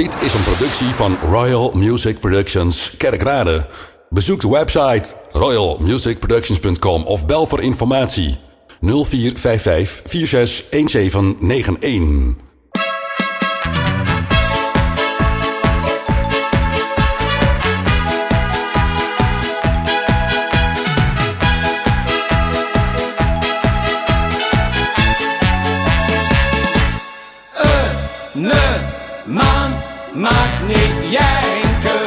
Dit is een productie van Royal Music Productions Kerkrade. Bezoek de website royalmusicproductions.com of bel voor informatie 0455 461791. Man mag niet janken,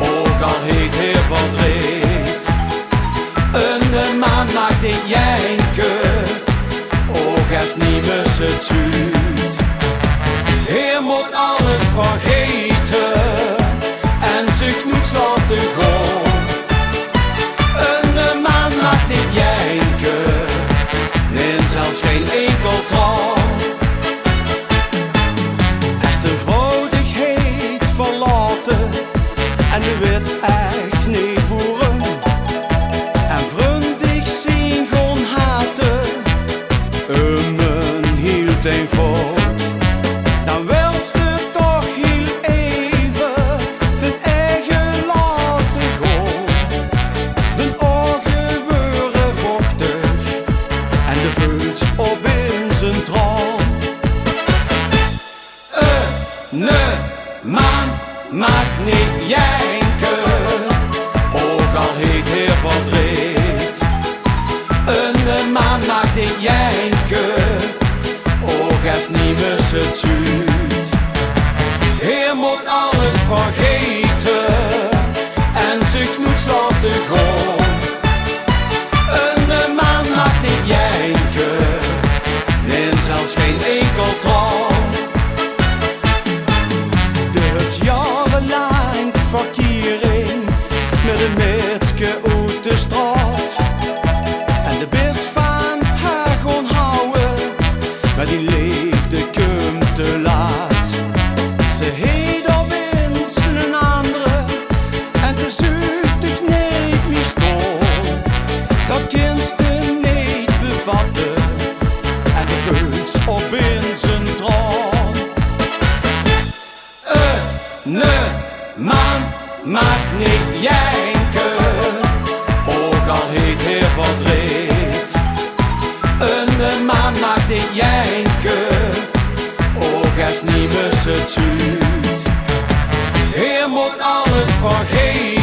ook al heet heel verdriet. Een man mag niet janken, ook als niemand het ziet. Hij moet alles vergeten en zich niet laten gaan. Een man mag niet janken, nee, zelfs geen enkel traan. En de wet echt niet boeren en vriendelijk zien gewoon haten. Men hield een voort, dan wilst je toch heel even de eigen laten gaan. De ogen worden vochtig en de vuils op in zijn traan. Man mag niet janken, ook al heet heel verdriet. Een man mag niet janken, ook als niemand het ziet. Hij moet alles vergeten en zich niet laten gaan. Een man mag niet janken, nee, zelfs geen enkel traan. Verkering met een meisje uit de straat. En de best van haar gewoon houden, maar die leefde komt te laat. Ze heet op eens een andere en ze zoekt zich niet meer stoom. Dat kind ze niet bevatten en de vuils op in zijn droom. Man mag niet janken, ook al heet heel verdriet. Een man mag niet janken, ook als niemand het ziet. Hij moet alles vergeten